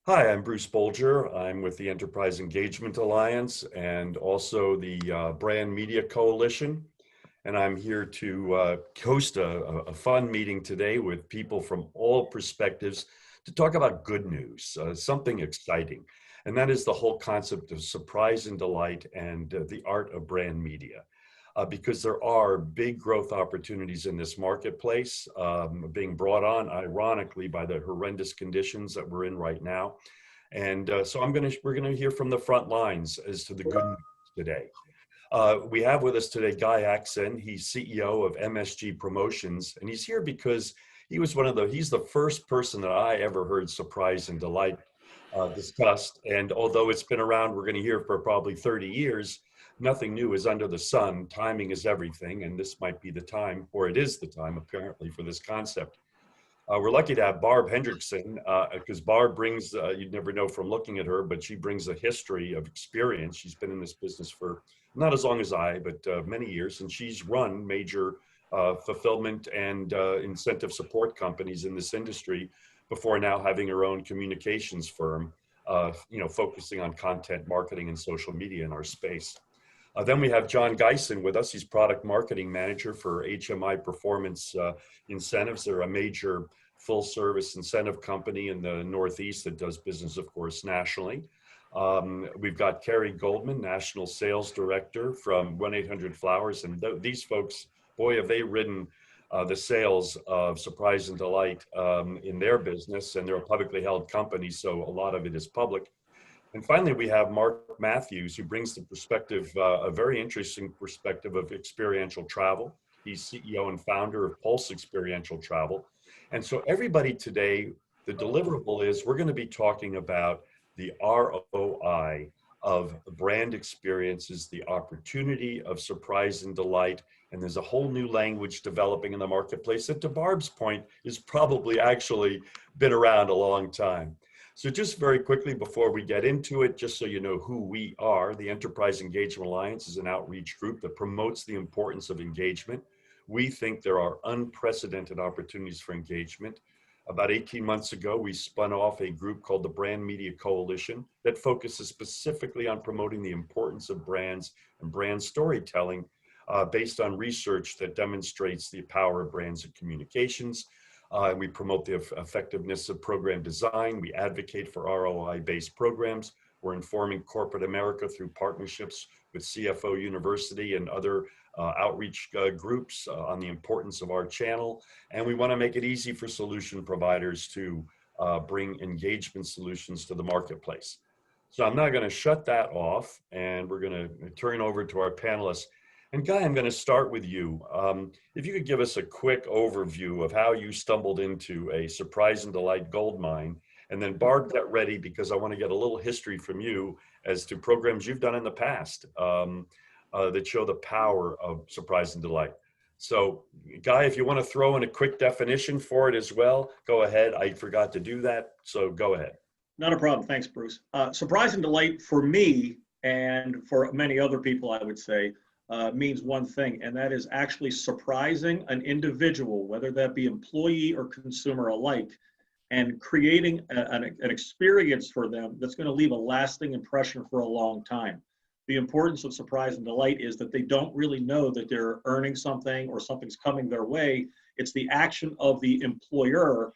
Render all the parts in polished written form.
Hi, I'm Bruce Bolger. I'm with the Enterprise Engagement Alliance and also the Brand Media Coalition. And I'm here to host a fun meeting today with people from all perspectives to talk about good news, something exciting. And that is the whole concept of surprise and delight and the art of brand media. Because there are big growth opportunities in this marketplace being brought on, ironically, by the horrendous conditions that we're in right now. And so we're gonna hear from the front lines as to the good news today. We have with us today Guy Achtzehn. He's CEO of MSG Promotions, and he's here because he's the first person that I ever heard surprise and delight discussed. And although it's been around, we're going to hear for probably 30 years, nothing new is under the sun. Timing is everything, and this might be the time, or it is the time apparently, for this concept. We're lucky to have Barb Hendrickson because Barb brings, you'd never know from looking at her, but she brings a history of experience. She's been in this business for not as long as I, but many years, and she's run major fulfillment and incentive support companies in this industry before now having her own communications firm, focusing on content marketing and social media in our space. Then we have John Geysen with us. He's product marketing manager for HMI Performance Incentives. They're a major full service incentive company in the Northeast that does business, of course, nationally. We've got Cary Goldman, National Sales Director from 1-800-Flowers. And these folks, boy, have they ridden the sales of surprise and delight in their business. And they're a publicly held company, so a lot of it is public. And finally, we have Mark Matthews, who brings the perspective, a very interesting perspective of experiential travel. He's CEO and founder of Pulse Experiential Travel. And so everybody today, the deliverable is we're going to be talking about the ROI of brand experiences, the opportunity of surprise and delight. And there's a whole new language developing in the marketplace that, to Barb's point, is probably actually been around a long time. So just very quickly before we get into it, just so you know who we are, the Enterprise Engagement Alliance is an outreach group that promotes the importance of engagement. We think there are unprecedented opportunities for engagement. About 18 months ago, we spun off a group called the Brand Media Coalition that focuses specifically on promoting the importance of brands and brand storytelling based on research that demonstrates the power of brands and communications. We promote the effectiveness of program design. We advocate for ROI-based programs. We're informing corporate America through partnerships with CFO University and other outreach groups on the importance of our channel. And we want to make it easy for solution providers to bring engagement solutions to the marketplace. So I'm now going to shut that off, and we're going to turn over to our panelists. And Guy, I'm going to start with you. If you could give us a quick overview of how you stumbled into a surprise and delight gold mine, and then Barb, get ready because I want to get a little history from you as to programs you've done in the past that show the power of surprise and delight. So Guy, if you want to throw in a quick definition for it as well, go ahead. I forgot to do that, so go ahead. Not a problem. Thanks, Bruce. Surprise and delight for me and for many other people, I would say, means one thing, and that is actually surprising an individual, whether that be employee or consumer alike, and creating an experience for them that's going to leave a lasting impression for a long time. The importance of surprise and delight is that they don't really know that they're earning something or something's coming their way. It's the action of the employer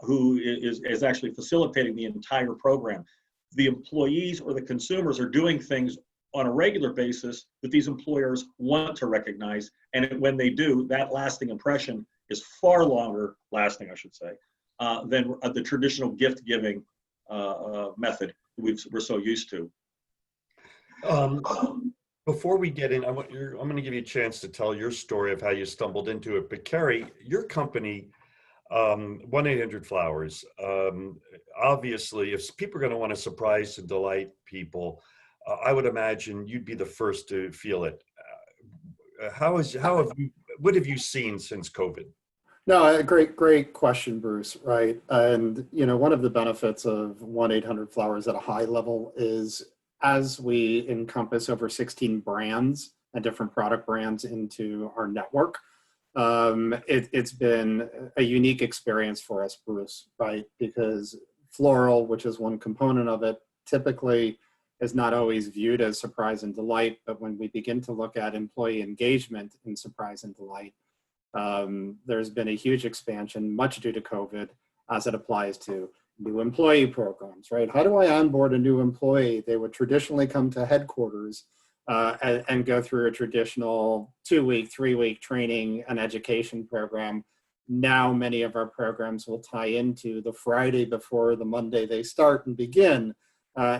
who is actually facilitating the entire program. The employees or the consumers are doing things on a regular basis that these employers want to recognize. And when they do, that lasting impression is far longer lasting, I should say, than the traditional gift giving method we're so used to. Before we get in, I'm going to give you a chance to tell your story of how you stumbled into it. But Cary, your company, 1-800-Flowers, obviously, if people are going to want to surprise and delight people, I would imagine you'd be the first to feel it. What have you seen since COVID? No, great question, Bruce. Right, and one of the benefits of 1-800-Flowers at a high level is as we encompass over 16 brands and different product brands into our network, it's been a unique experience for us, Bruce. Right, because floral, which is one component of it, typically is not always viewed as surprise and delight. But when we begin to look at employee engagement in surprise and delight, there's been a huge expansion, much due to COVID, as it applies to new employee programs, right? How do I onboard a new employee? They would traditionally come to headquarters and go through a traditional 2-week, 3-week training and education program. Now, many of our programs will tie into the Friday before the Monday they start and begin.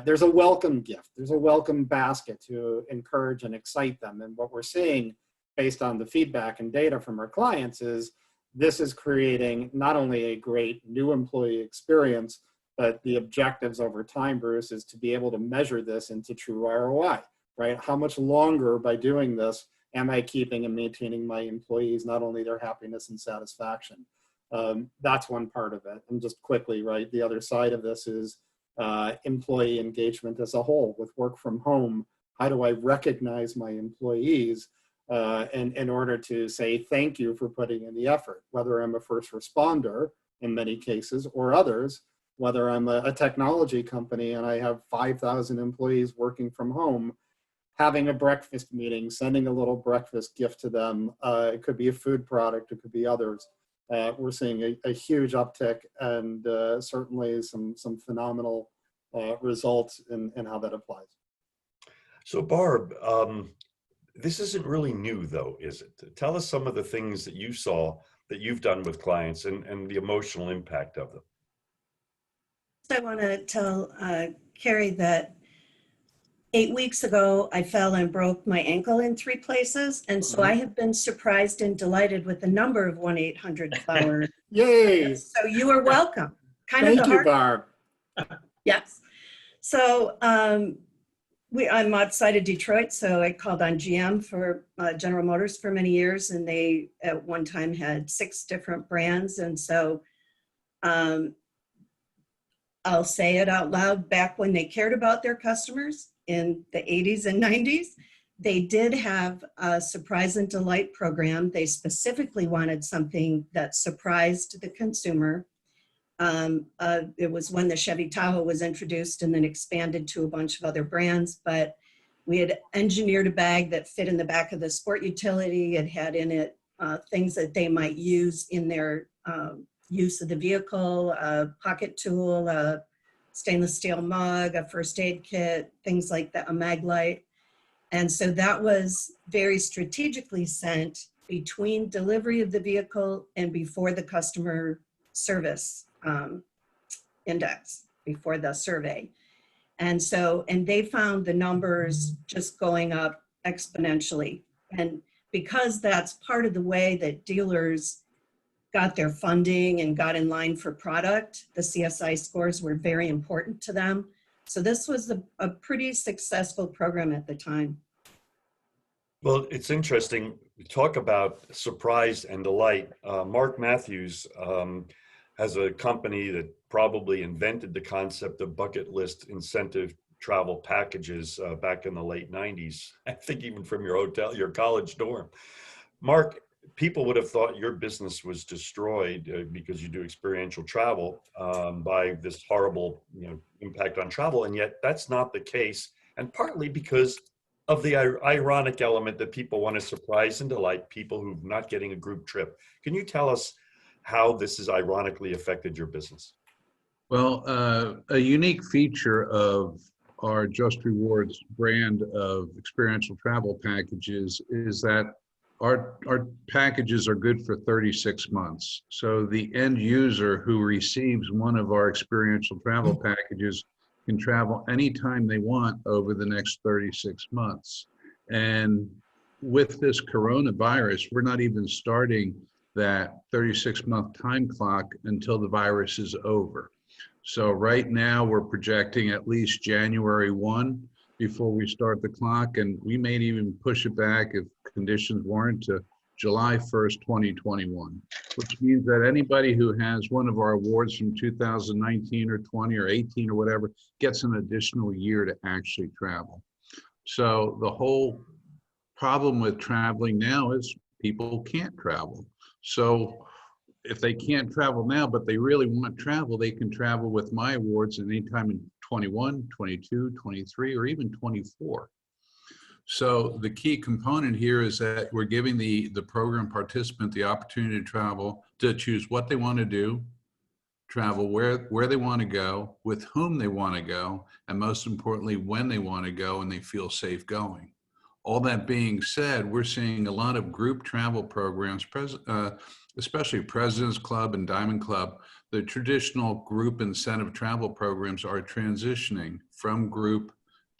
There's a welcome gift. There's a welcome basket to encourage and excite them. And what we're seeing based on the feedback and data from our clients is this is creating not only a great new employee experience, but the objectives over time, Bruce, is to be able to measure this into true ROI, right? How much longer by doing this am I keeping and maintaining my employees, not only their happiness and satisfaction? That's one part of it. And just quickly, right, the other side of this is employee engagement as a whole. With work from home, how do I recognize my employees in order to say thank you for putting in the effort, whether I'm a first responder in many cases or others, whether I'm a technology company and I have 5,000 employees working from home, having a breakfast meeting, sending a little breakfast gift to them. It could be a food product, it could be others. We're seeing a huge uptick and certainly some phenomenal results in how that applies. So Barb, this isn't really new though, is it? Tell us some of the things that you saw that you've done with clients and the emotional impact of them. I want to tell Cary that 8 weeks ago, I fell and broke my ankle in 3 places. And so I have been surprised and delighted with the number of 1-800-Flower. Yay! So you are welcome. Thank you, Barb. Yes. So I'm outside of Detroit, so I called on GM for General Motors for many years, and they at one time had 6 different brands. And so I'll say it out loud, back when they cared about their customers in the 80s and 90s, they did have a surprise and delight program. They specifically wanted something that surprised the consumer. It was when the Chevy Tahoe was introduced and then expanded to a bunch of other brands, but we had engineered a bag that fit in the back of the sport utility. It had in it things that they might use in their use of the vehicle, a pocket tool, a stainless steel mug, a first aid kit, things like that, a mag light. And so that was very strategically sent between delivery of the vehicle and before the customer service index, before the survey. And so, and they found the numbers just going up exponentially. And because that's part of the way that dealers got their funding and got in line for product, the CSI scores were very important to them. So this was a pretty successful program at the time. Well, it's interesting. We talk about surprise and delight. Mark Matthews has a company that probably invented the concept of bucket list incentive travel packages back in the late 90s. I think even from your hotel, your college dorm. Mark, people would have thought your business was destroyed because you do experiential travel by this horrible, impact on travel, and yet that's not the case. And partly because of the ironic element that people want to surprise and delight people who're not getting a group trip. Can you tell us how this has ironically affected your business? Well, a unique feature of our Just Rewards brand of experiential travel packages is that our packages are good for 36 months. So the end user who receives one of our experiential travel packages can travel anytime they want over the next 36 months. And with this coronavirus, we're not even starting that 36-month time clock until the virus is over. So right now we're projecting at least January 1 before we start the clock, and we may even push it back if conditions warrant to July 1st, 2021, which means that anybody who has one of our awards from 2019 or 20 or 18 or whatever gets an additional year to actually travel. So the whole problem with traveling now is people can't travel. So if they can't travel now, but they really want travel, they can travel with my awards anytime in 21, 22, 23, or even 24. So the key component here is that we're giving the program participant the opportunity to travel, to choose what they want to do, travel where they want to go, with whom they want to go, and most importantly, when they want to go and they feel safe going. All that being said, we're seeing a lot of group travel programs, especially President's Club and Diamond Club. The traditional group incentive travel programs are transitioning from group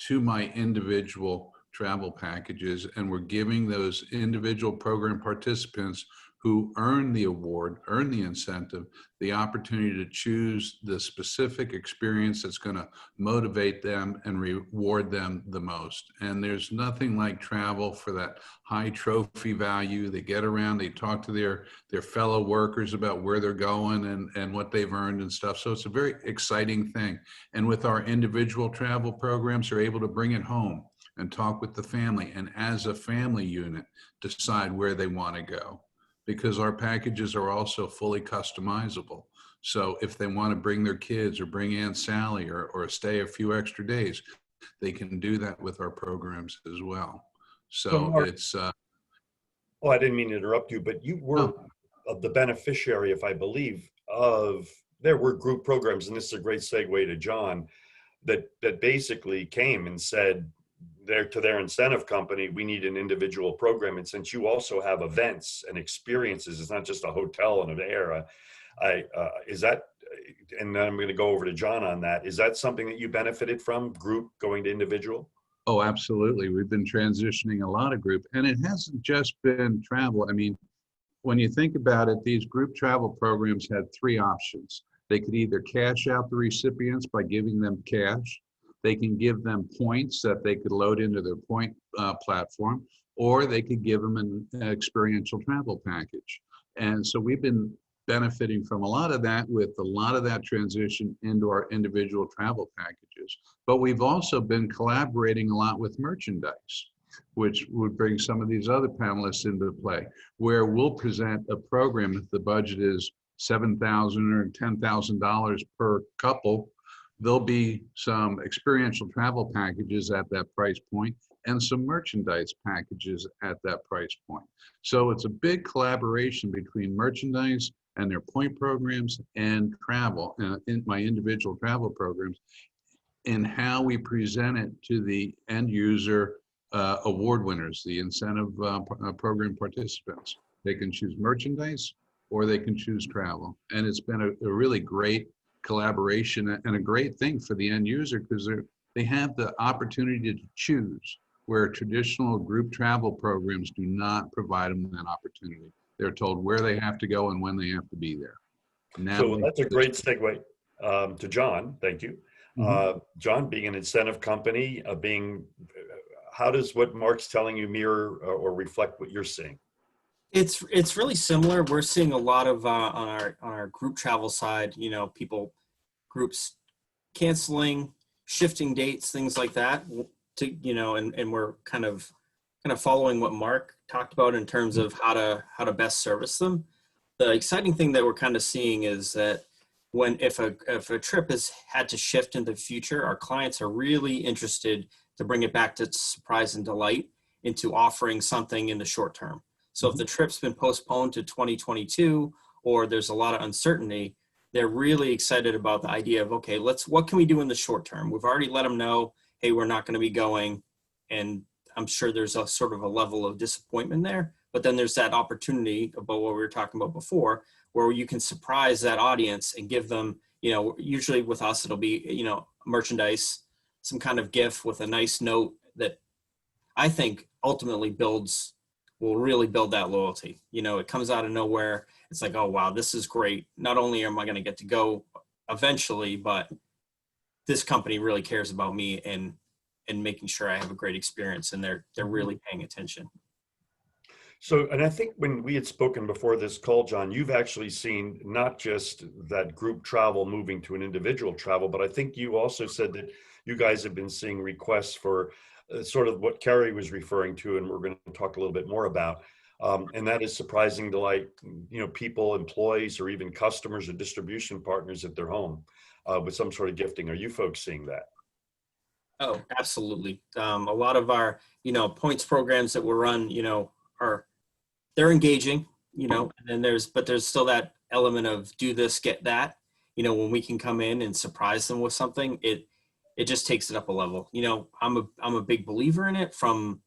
to my individual travel packages, and we're giving those individual program participants who earn the award, earn the incentive, the opportunity to choose the specific experience that's going to motivate them and reward them the most. And there's nothing like travel for that high trophy value. They get around, they talk to their fellow workers about where they're going and what they've earned and stuff. So it's a very exciting thing. And with our individual travel programs, they're able to bring it home and talk with the family, and as a family unit, decide where they want to go. Because our packages are also fully customizable. So if they want to bring their kids or bring Aunt Sally or stay a few extra days, they can do that with our programs as well. So Mark, it's... oh, I didn't mean to interrupt you, but you were the beneficiary, if I believe, of, there were group programs, and this is a great segue to John, that basically came and said, to their incentive company, we need an individual program. And since you also have events and experiences, it's not just a hotel and an air. Is that, and then I'm going to go over to John on that. Is that something that you benefited from, group going to individual? Oh, absolutely. We've been transitioning a lot of group, and it hasn't just been travel. I mean, when you think about it, these group travel programs had three options. They could either cash out the recipients by giving them cash. They can give them points that they could load into their point platform, or they could give them an experiential travel package. And so we've been benefiting from a lot of that, with a lot of that transition into our individual travel packages. But we've also been collaborating a lot with merchandise, which would bring some of these other panelists into play, where we'll present a program if the budget is $7,000 or $10,000 per couple. There'll be some experiential travel packages at that price point and some merchandise packages at that price point. So it's a big collaboration between merchandise and their point programs and travel, in my individual travel programs, in how we present it to the end user award winners, the incentive program participants. They can choose merchandise or they can choose travel. And it's been a really great collaboration and a great thing for the end user, because they have the opportunity to choose, where traditional group travel programs do not provide them that opportunity. They're told where they have to go and when they have to be there. So that's a great segue to John. Thank you. John, being an incentive company, how does what Mark's telling you mirror or reflect what you're seeing? It's really similar. We're seeing a lot of on our group travel side, groups canceling, shifting dates, things like that. And we're kind of following what Mark talked about in terms of how to best service them. The exciting thing that we're kind of seeing is that if a trip has had to shift into the future, our clients are really interested to bring it back to surprise and delight into offering something in the short term. So if the trip's been postponed to 2022, or there's a lot of uncertainty, they're really excited about the idea of, okay, what can we do in the short term? We've already let them know, hey, we're not going to be going. And I'm sure there's a sort of a level of disappointment there, but then there's that opportunity about what we were talking about before, where you can surprise that audience and give them, usually with us, it'll be, merchandise, some kind of gift with a nice note that I think ultimately will really build that loyalty. It comes out of nowhere. It's like, oh, wow, this is great. Not only am I going to get to go eventually, but this company really cares about me and making sure I have a great experience, and they're really paying attention. So, and I think when we had spoken before this call, John, you've actually seen not just that group travel moving to an individual travel, but I think you also said that you guys have been seeing requests for sort of what Cary was referring to, and we're going to talk a little bit more about, And that is surprising delight, people, employees, or even customers or distribution partners at their home with some sort of gifting. Are you folks seeing that? Oh, absolutely. A lot of our, points programs that we run, they're engaging, and then there's still that element of do this, get that. When we can come in and surprise them with something, it just takes it up a level. I'm a big believer in it, from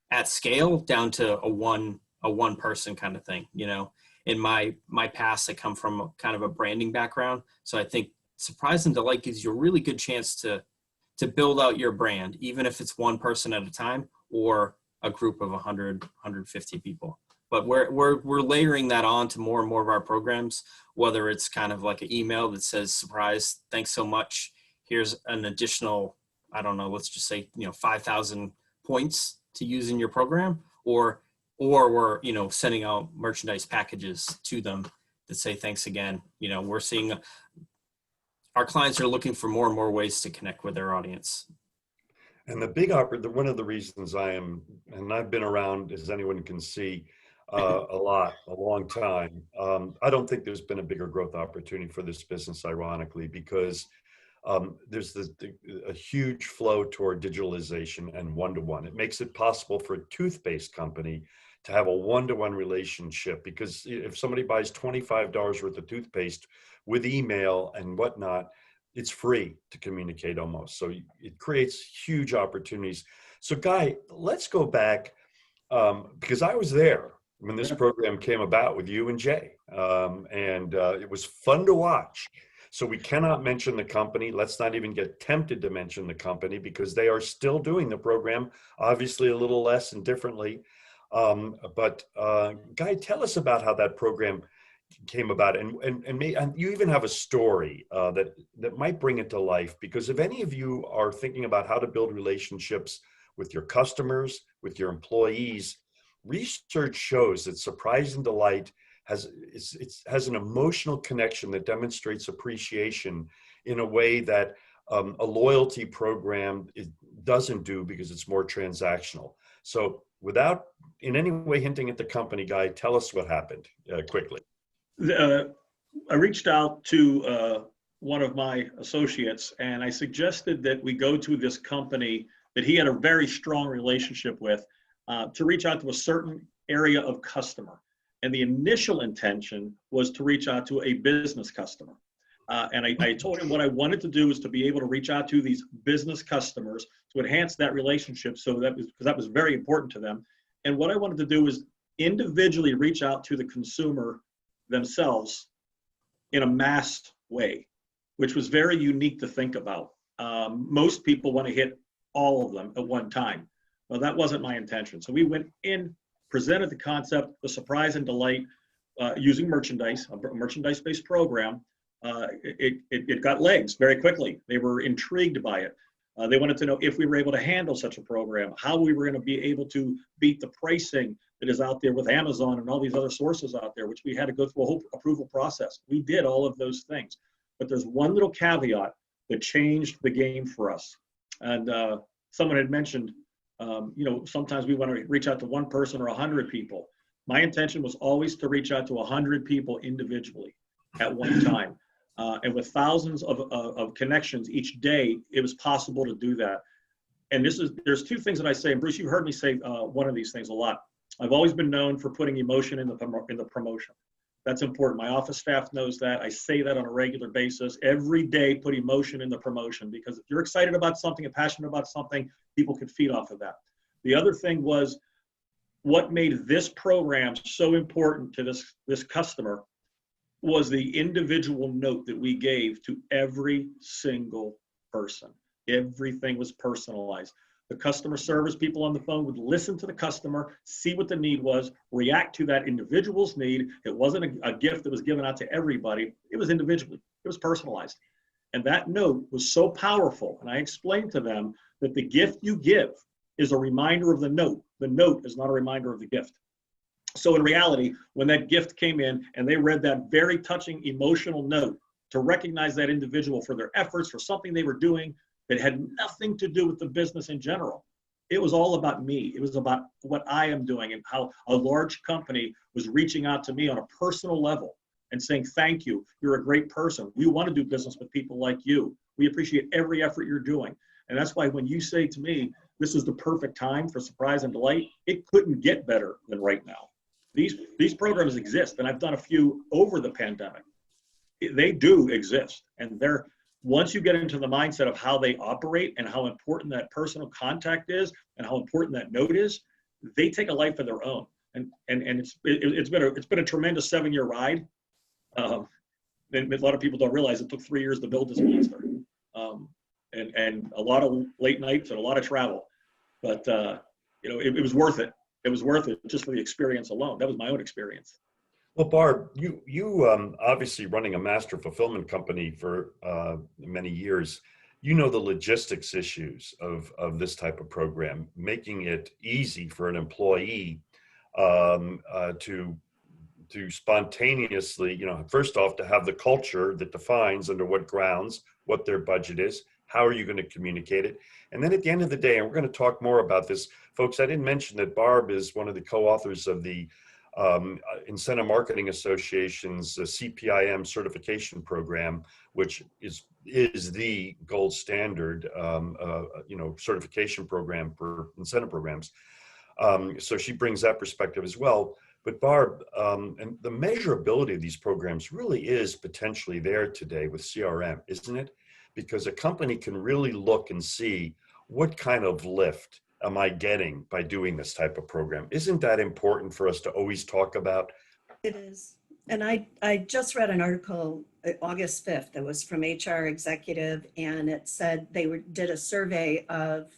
at scale down to a one person kind of thing. In my past, I come from kind of a branding background, so I think surprise and delight gives you a really good chance to build out your brand, even if it's one person at a time or a group of 100, 150 people. But we're layering that on to more and more of our programs, whether it's kind of like an email that says, surprise, thanks so much. Here's an additional, I don't know, let's just say, 5,000 points to use in your program, or we're, sending out merchandise packages to them that say, thanks again. We're seeing our clients are looking for more and more ways to connect with their audience. And one of the reasons I've been around, as anyone can see, a long time. I don't think there's been a bigger growth opportunity for this business, ironically, because there's a huge flow toward digitalization and one-to-one. It makes it possible for a toothpaste company to have a one-to-one relationship, because if somebody buys $25 worth of toothpaste with email and whatnot, it's free to communicate almost. So it creates huge opportunities. So Guy, let's go back, because I was there when this program came about with you and Jay, and it was fun to watch. So we cannot mention the company. Let's not even get tempted to mention the company, because they are still doing the program, obviously a little less and differently. But Guy, tell us about how that program came about, and you even have a story that might bring it to life, because if any of you are thinking about how to build relationships with your customers, with your employees, research shows that surprise and delight has an emotional connection that demonstrates appreciation in a way that a loyalty program doesn't do, because it's more transactional. So without in any way hinting at the company, Guy, tell us what happened quickly. I reached out to one of my associates, and I suggested that we go to this company that he had a very strong relationship with to reach out to a certain area of customer. And the initial intention was to reach out to a business customer. And I told him what I wanted to do was to be able to reach out to these business customers to enhance that relationship. So because that was very important to them. And what I wanted to do is individually reach out to the consumer themselves in a mass way, which was very unique to think about. Most people want to hit all of them at one time. Well, that wasn't my intention. So we went in, presented the concept, the surprise and delight, using merchandise, a merchandise-based program. It got legs very quickly. They were intrigued by it. They wanted to know if we were able to handle such a program, how we were going to be able to beat the pricing that is out there with Amazon and all these other sources out there, which we had to go through a whole approval process. We did all of those things. But there's one little caveat that changed the game for us. And someone had mentioned, sometimes we want to reach out to one person or 100 people. My intention was always to reach out to 100 people individually at one time. And with thousands of connections each day, it was possible to do that. And there's two things that I say, and Bruce, you heard me say one of these things a lot. I've always been known for putting emotion in the promotion. That's important. My office staff knows that. I say that on a regular basis. Every day, put emotion in the promotion, because if you're excited about something and passionate about something, people can feed off of that. The other thing was what made this program so important to this customer was the individual note that we gave to every single person. Everything was personalized. The customer service people on the phone would listen to the customer, see what the need was, react to that individual's need. It wasn't a gift that was given out to everybody. It was individually. It was personalized. And that note was so powerful. And I explained to them that the gift you give is a reminder of the note. The note is not a reminder of the gift. So in reality, when that gift came in and they read that very touching emotional note to recognize that individual for their efforts, for something they were doing that had nothing to do with the business in general, It was all about me. It was about what I am doing and how a large company was reaching out to me on a personal level and saying, thank you. You're a great person. We want to do business with people like you. We appreciate every effort you're doing. And that's why when you say to me, this is the perfect time for surprise and delight, it couldn't get better than right now. These programs exist, and I've done a few over the pandemic. They do exist, and they're, once you get into the mindset of how they operate and how important that personal contact is and how important that note is, they take a life of their own. And it's been a tremendous 7-year ride. And a lot of people don't realize it took 3 years to build this monster. And a lot of late nights and a lot of travel, but it was worth it. It was worth it just for the experience alone. That was my own experience. Well, Barb, you obviously running a master fulfillment company for many years, you know the logistics issues of this type of program, making it easy for an employee to spontaneously, first off, to have the culture that defines under what grounds, what their budget is, how are you going to communicate it? And then at the end of the day, and we're going to talk more about this, folks, I didn't mention that Barb is one of the co-authors of the Incentive Marketing Association's CPIM certification program, which is the gold standard, certification program for incentive programs. So she brings that perspective as well. But Barb, and the measurability of these programs really is potentially there today with CRM, isn't it? Because a company can really look and see what kind of lift am I getting by doing this type of program. Isn't that important for us to always talk about? It is. And I just read an article August 5th that was from HR Executive, and it said they did a survey of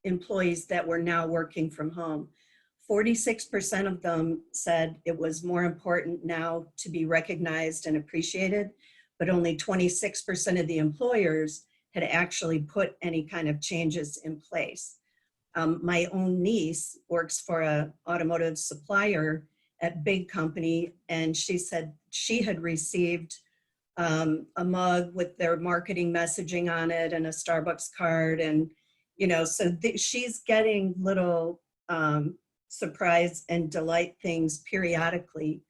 employees that were now working from home. 46% of them said it was more important now to be recognized and appreciated, but only 26% of the employers had actually put any kind of changes in place. My own niece works for an automotive supplier at big company, and she said she had received a mug with their marketing messaging on it and a Starbucks card, and so she's getting little surprise and delight things periodically.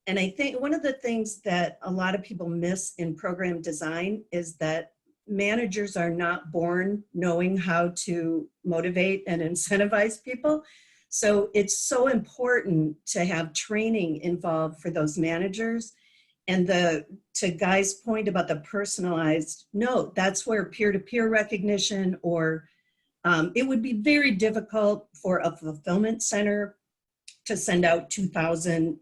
And I think one of the things that a lot of people miss in program design is that managers are not born knowing how to motivate and incentivize people. So it's so important to have training involved for those managers. And to Guy's point about the personalized note, that's where peer-to-peer recognition, or it would be very difficult for a fulfillment center to send out 2,000,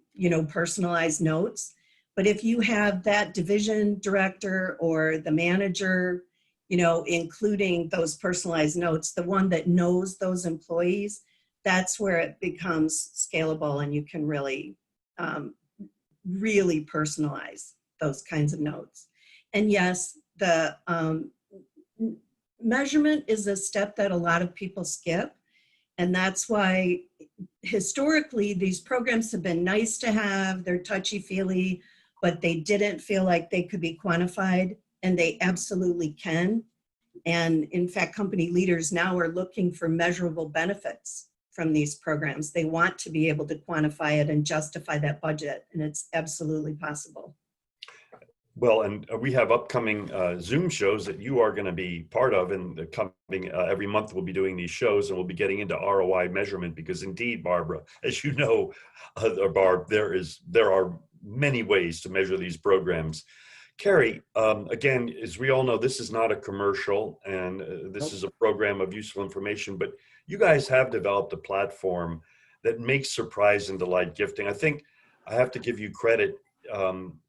personalized notes. But if you have that division director or the manager, including those personalized notes, the one that knows those employees, that's where it becomes scalable, and you can really, really personalize those kinds of notes. And yes, the measurement is a step that a lot of people skip. And that's why historically these programs have been nice to have, they're touchy-feely, but they didn't feel like they could be quantified, and they absolutely can. And in fact, company leaders now are looking for measurable benefits from these programs. They want to be able to quantify it and justify that budget, and it's absolutely possible. Well, and we have upcoming Zoom shows that you are going to be part of, and the coming every month we'll be doing these shows, and we'll be getting into ROI measurement, because indeed, Barbara, as you know, Barb, there are many ways to measure these programs. Cary, again, as we all know, this is not a commercial, and this is a program of useful information, but you guys have developed a platform that makes surprise and delight gifting. I think I have to give you credit.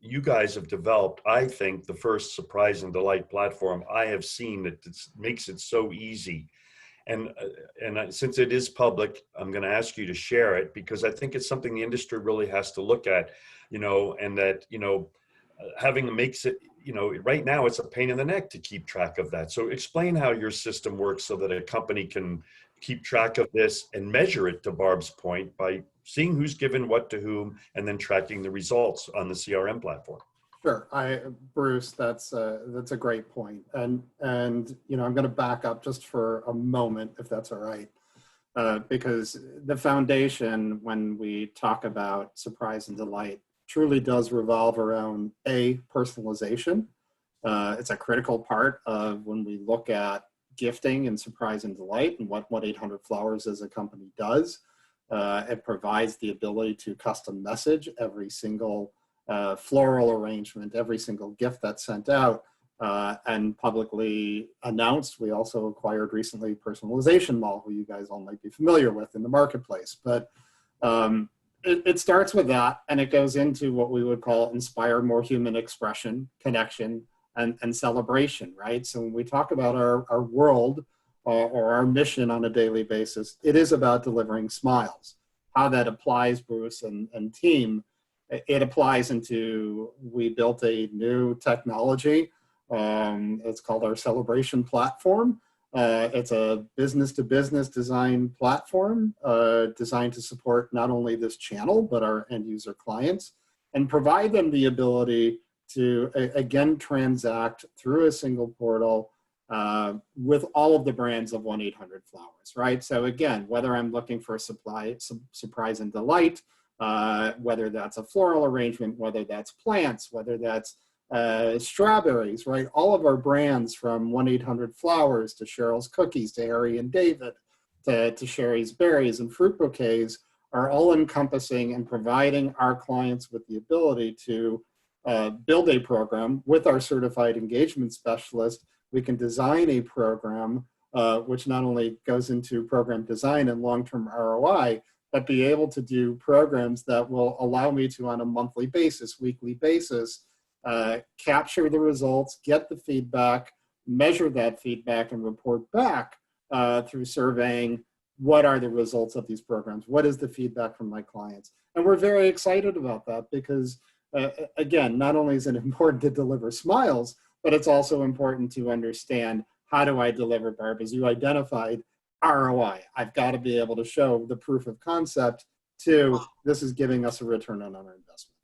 You guys have developed, I think, the first surprise and delight platform I have seen that makes it so easy. And since it is public, I'm going to ask you to share it, because I think it's something the industry really has to look at, and that, having makes it, right now it's a pain in the neck to keep track of that. So explain how your system works so that a company can keep track of this and measure it, to Barb's point, by seeing who's given what to whom and then tracking the results on the CRM platform. Sure, Bruce, that's a great point, and you know, I'm going to back up just for a moment, if that's all right, because the foundation, when we talk about surprise and delight, truly does revolve around personalization. It's a critical part of when we look at gifting and surprise and delight, and what 1-800-Flowers as a company does. It provides the ability to custom message every single floral arrangement, every single gift that's sent out, and publicly announced. We also acquired recently Personalization Mall, who you guys all might be familiar with in the marketplace. But it starts with that, and it goes into what we would call inspire more human expression, connection, and celebration, right? So when we talk about our world or our mission on a daily basis, it is about delivering smiles. How that applies, Bruce and team, it applies into, we built a new technology. It's called our Celebration Platform. It's a business-to-business design platform designed to support not only this channel, but our end user clients, and provide them the ability to, again, transact through a single portal with all of the brands of 1-800-Flowers, right? So again, whether I'm looking for surprise and delight, whether that's a floral arrangement, whether that's plants, whether that's strawberries, right? All of our brands, from 1-800-Flowers to Cheryl's Cookies to Harry and David to Sherry's Berries and fruit bouquets, are all encompassing and providing our clients with the ability to build a program with our certified engagement specialist. We can design a program which not only goes into program design and long-term ROI, but be able to do programs that will allow me to, on a monthly basis, weekly basis, capture the results, get the feedback, measure that feedback, and report back through surveying what are the results of these programs, what is the feedback from my clients. And we're very excited about that because, again, not only is it important to deliver smiles, but it's also important to understand, how do I deliver, Barb, as you identified, ROI. I've got to be able to show the proof of concept to, this is giving us a return on our investment.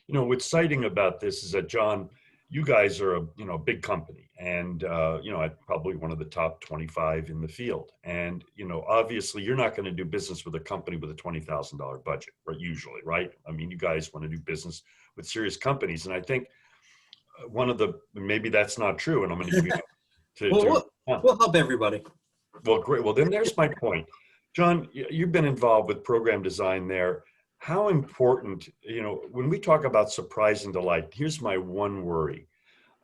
You know, what's exciting about this is that, John, you guys are a big company, and probably one of the top 25 in the field. And obviously, you're not going to do business with a company with a $20,000 budget, right? Usually, right? I mean, you guys want to do business with serious companies, and I think maybe that's not true. And I'm going to give you we'll help everybody. Well, great. Well, then there's my point, John. You've been involved with program design there. How important, when we talk about surprise and delight, here's my one worry.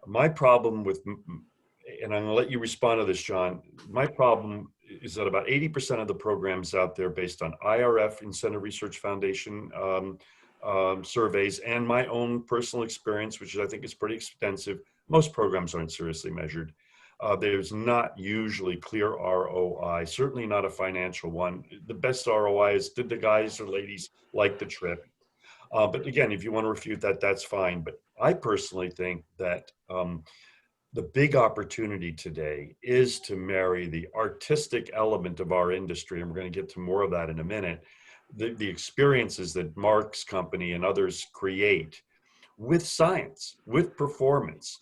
My problem with, and I'm going to let you respond to this, John. My problem is that about 80% of the programs out there, based on IRF, Incentive Research Foundation surveys, and my own personal experience, which I think is pretty extensive, most programs aren't seriously measured. There's not usually clear ROI, certainly not a financial one. The best ROI is, did the guys or ladies like the trip? But again, if you want to refute that, that's fine. But I personally think that the big opportunity today is to marry the artistic element of our industry, and we're going to get to more of that in a minute, the experiences that Mark's company and others create with science, with performance.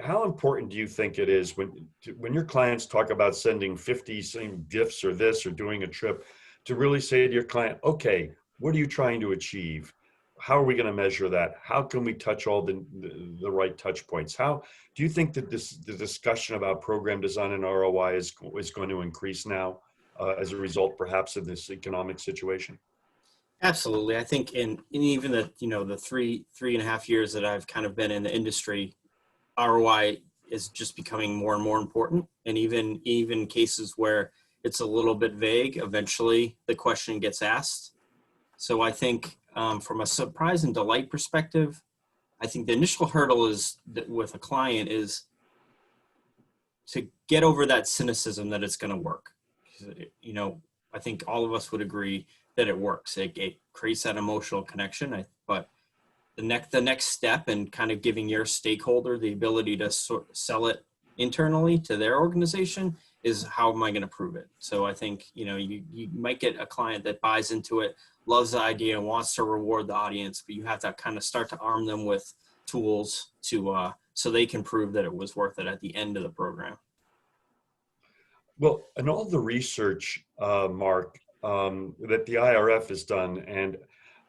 How important do you think it is when your clients talk about sending 50 gifts or this or doing a trip, to really say to your client, okay, what are you trying to achieve? How are we going to measure that? How can we touch all the right touch points? How do you think that the discussion about program design and ROI is going to increase now as a result, perhaps, of this economic situation? Absolutely. I think in even the the three and a half years that I've kind of been in the industry, ROI is just becoming more and more important. And even cases where it's a little bit vague, eventually the question gets asked. So I think from a surprise and delight perspective, I think the initial hurdle is that with a client is to get over that cynicism that it's going to work. I think all of us would agree that it works. It creates that emotional connection. But the next step, and kind of giving your stakeholder the ability to sell it internally to their organization is how am I going to prove it? So I think, you might get a client that buys into it, loves the idea and wants to reward the audience, but you have to kind of start to arm them with tools to, so they can prove that it was worth it at the end of the program. Well, and all the research, Mark, that the IRF has done, and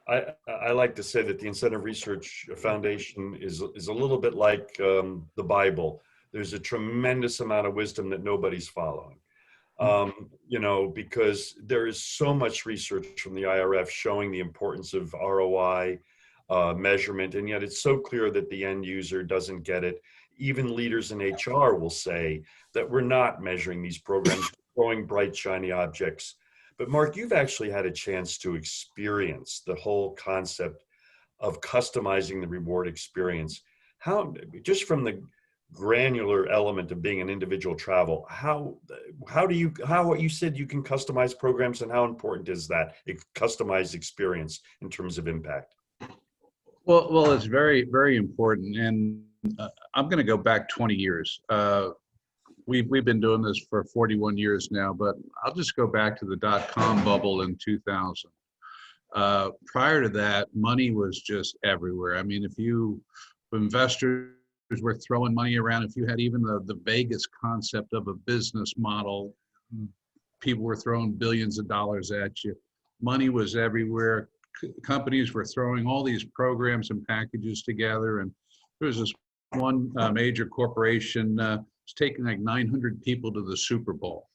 I like to say that the Incentive Research Foundation is a little bit like the Bible. There's a tremendous amount of wisdom that nobody's following, because there is so much research from the IRF showing the importance of ROI measurement, and yet it's so clear that the end user doesn't get it. Even leaders in HR will say that we're not measuring these programs, throwing bright, shiny objects. But Mark, you've actually had a chance to experience the whole concept of customizing the reward experience. How, just from the granular element of being an individual travel, how you said you can customize programs, and how important is that customized experience in terms of impact? Well, it's very, very important. And I'm going to go back 20 years. We've been doing this for 41 years now, but I'll just go back to the dot-com bubble in 2000. Prior to that, money was just everywhere. I mean, if investors were throwing money around, if you had even the vaguest concept of a business model, people were throwing billions of dollars at you. Money was everywhere. Companies were throwing all these programs and packages together, and there was this one major corporation was taking like 900 people to the Super Bowl,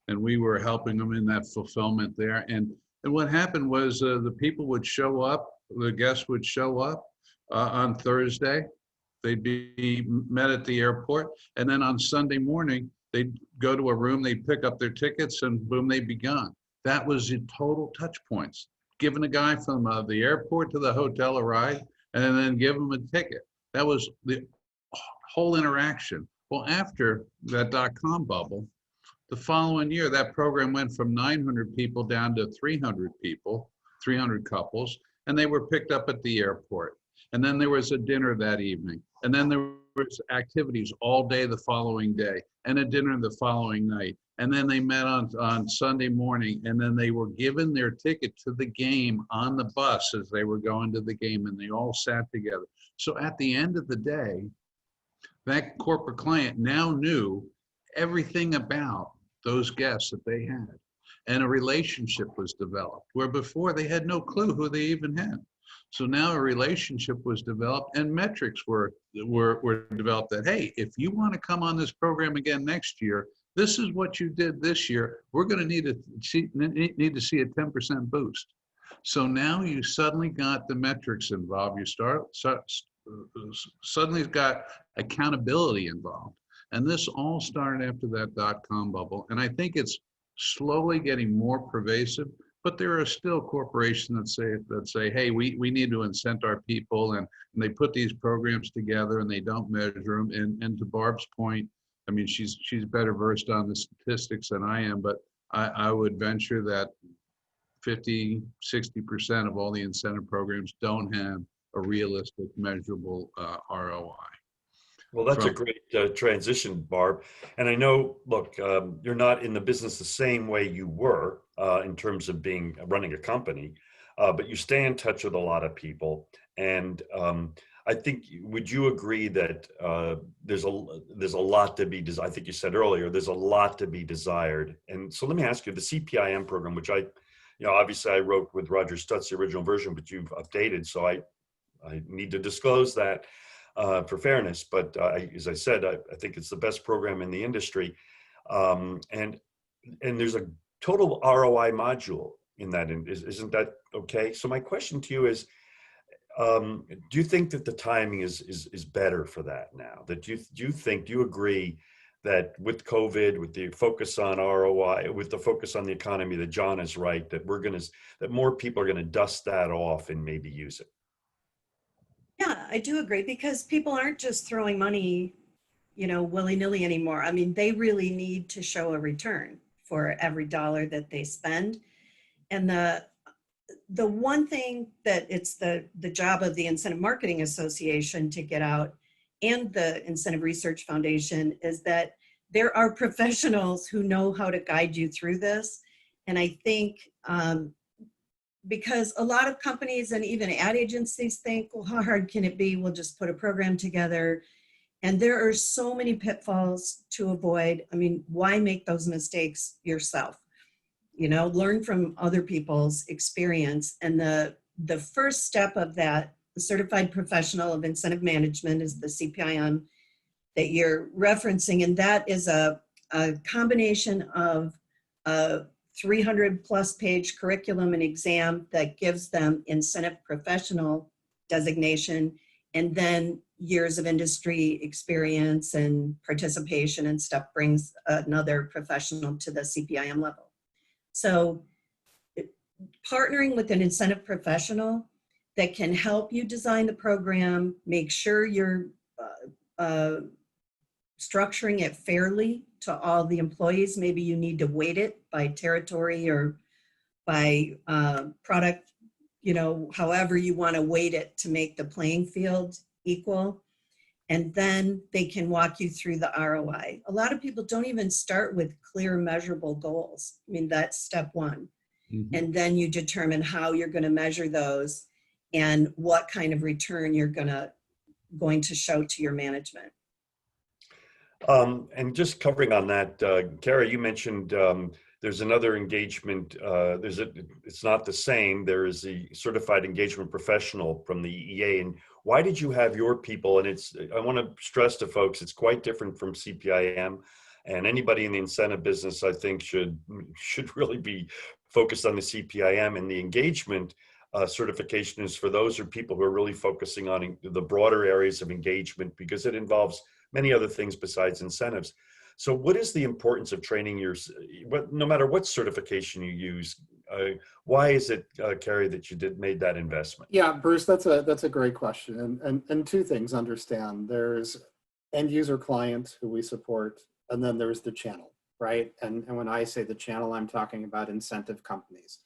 and we were helping them in that fulfillment there. And what happened was the people would show up, the guests would show up on Thursday. They'd be met at the airport, and then on Sunday morning they'd go to a room, they'd pick up their tickets, and boom, they'd be gone. That was the total touch points. Giving a guy from the airport to the hotel a ride, and then give him a ticket. That was the whole interaction. Well, after that dot-com bubble, the following year, that program went from 900 people down to 300 people, 300 couples, and they were picked up at the airport. And then there was a dinner that evening. And then there was activities all day the following day, and a dinner the following night. And then they met on Sunday morning, and then they were given their ticket to the game on the bus as they were going to the game, and they all sat together. So at the end of the day, that corporate client now knew everything about those guests that they had, and a relationship was developed, where before they had no clue who they even had. So now a relationship was developed, and metrics were developed that, hey, if you want to come on this program again next year, this is what you did this year. We're going to need to see a 10% boost. So now you suddenly got the metrics involved. You suddenly got accountability involved. And this all started after that dot-com bubble. And I think it's slowly getting more pervasive, but there are still corporations that say, hey, we need to incent our people, and they put these programs together and they don't measure them. And to Barb's point, I mean, she's better versed on the statistics than I am, but I would venture that 50, 60% of all the incentive programs don't have a realistic, measurable ROI. Well, that's a great transition, Barb. And I know, look, you're not in the business the same way you were in terms of running a company, but you stay in touch with a lot of people. And I think, would you agree that there's a lot to be desired? I think you said earlier, there's a lot to be desired. And so let me ask you, the CPIM program, which obviously I wrote with Roger Stutz, the original version, but you've updated. So I need to disclose that for fairness. But as I said, I think it's the best program in the industry. And there's a total ROI module in that. Isn't that okay? So my question to you is, do you think that the timing is better for that now? That do you agree that with COVID, with the focus on ROI, with the focus on the economy, that John is right, that that more people are gonna dust that off and maybe use it? Yeah, I do agree, because people aren't just throwing money, willy-nilly anymore. I mean, they really need to show a return for every dollar that they spend. And the one thing that it's the job of the Incentive Marketing Association to get out and the Incentive Research Foundation is that there are professionals who know how to guide you through this. And I think because a lot of companies and even ad agencies think, well, how hard can it be? We'll just put a program together. And there are so many pitfalls to avoid. I mean, why make those mistakes yourself? You know, learn from other people's experience. And the first step of that, the Certified Professional of Incentive Management, is the CPIM that you're referencing. And that is a combination of a 300 plus page curriculum and exam that gives them incentive professional designation, and then years of industry experience and participation and stuff brings another professional to the CPIM level. So partnering with an incentive professional that can help you design the program, make sure you're structuring it fairly to all the employees. Maybe you need to weight it by territory or by product, you know, however you want to weight it to make the playing field equal. And then they can walk you through the ROI. A lot of people don't even start with clear measurable goals. I mean, that's step one. Mm-hmm. And then you determine how you're going to measure those and what kind of return you're going to show to your management. And just covering on that, Cary, you mentioned there's another engagement. It's not the same. There is the Certified Engagement Professional from the EEA. And why did you have your people? And I want to stress to folks, it's quite different from CPIM. And anybody in the incentive business, I think, should really be focused on the CPIM. And the engagement certification is for those people who are really focusing on the broader areas of engagement, because it involves many other things besides incentives. So what is the importance of training no matter what certification you use? Why is it, Cary, that you made that investment? Yeah, Bruce, that's a great question. And two things, understand. There's end user clients who we support, and then there's the channel, right? And when I say the channel, I'm talking about incentive companies.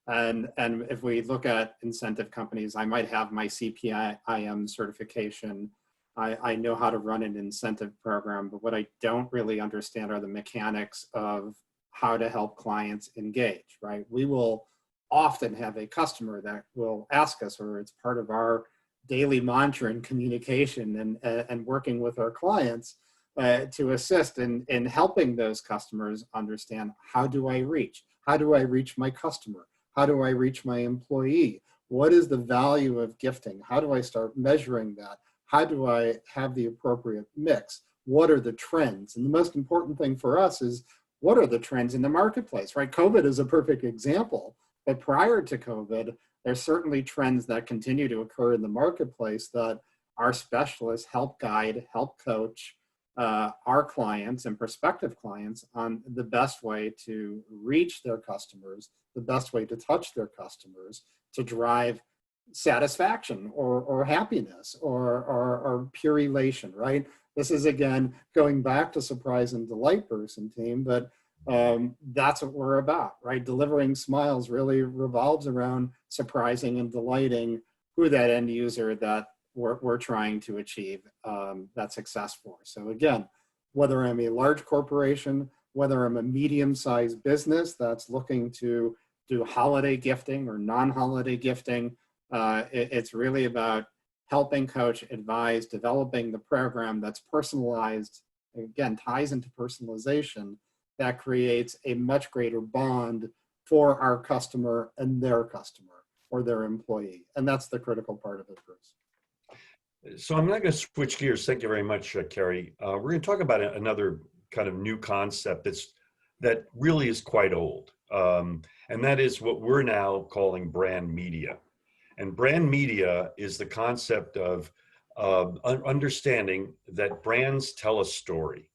And if we look at incentive companies, I might have my CPIM certification. I know how to run an incentive program, but what I don't really understand are the mechanics of how to help clients engage, right? We will often have a customer that will ask us, or it's part of our daily mantra in communication and working with our clients to assist in helping those customers understand, how do I reach? How do I reach my customer? How do I reach my employee? What is the value of gifting? How do I start measuring that? How do I have the appropriate mix? What are the trends? And the most important thing for us is, what are the trends in the marketplace, right? COVID is a perfect example, but prior to COVID, there's certainly trends that continue to occur in the marketplace that our specialists help guide, help coach our clients and prospective clients on the best way to reach their customers, the best way to touch their customers, to drive satisfaction or happiness or pure elation, right? This is, again, going back to surprise and delight, Bruce and team, but that's what we're about, right? Delivering smiles really revolves around surprising and delighting who that end user that we're trying to achieve that success for. So again, whether I'm a large corporation, whether I'm a medium-sized business that's looking to do holiday gifting or non-holiday gifting, it's really about helping coach, advise, developing the program that's personalized, again, ties into personalization, that creates a much greater bond for our customer and their customer or their employee. And that's the critical part of it, Bruce. So I'm not going to switch gears. Thank you very much, Cary. We're going to talk about another kind of new concept that really is quite old. And that is what we're now calling brand media. And brand media is the concept of understanding that brands tell a story,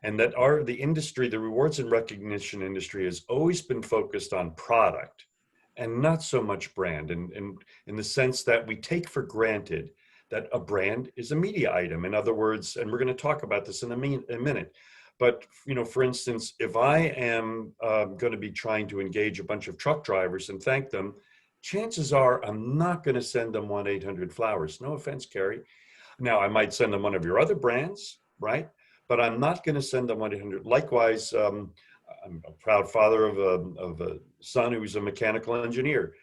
and that the industry, the rewards and recognition industry, has always been focused on product and not so much brand. And in the sense that we take for granted that a brand is a media item. In other words, and we're going to talk about this in a minute, but for instance, if I am going to be trying to engage a bunch of truck drivers and thank them, chances are I'm not going to send them 1-800-Flowers. No offense, Cary. Now, I might send them one of your other brands, right? But I'm not going to send them 1-800. Likewise, I'm a proud father of a son who's a mechanical engineer.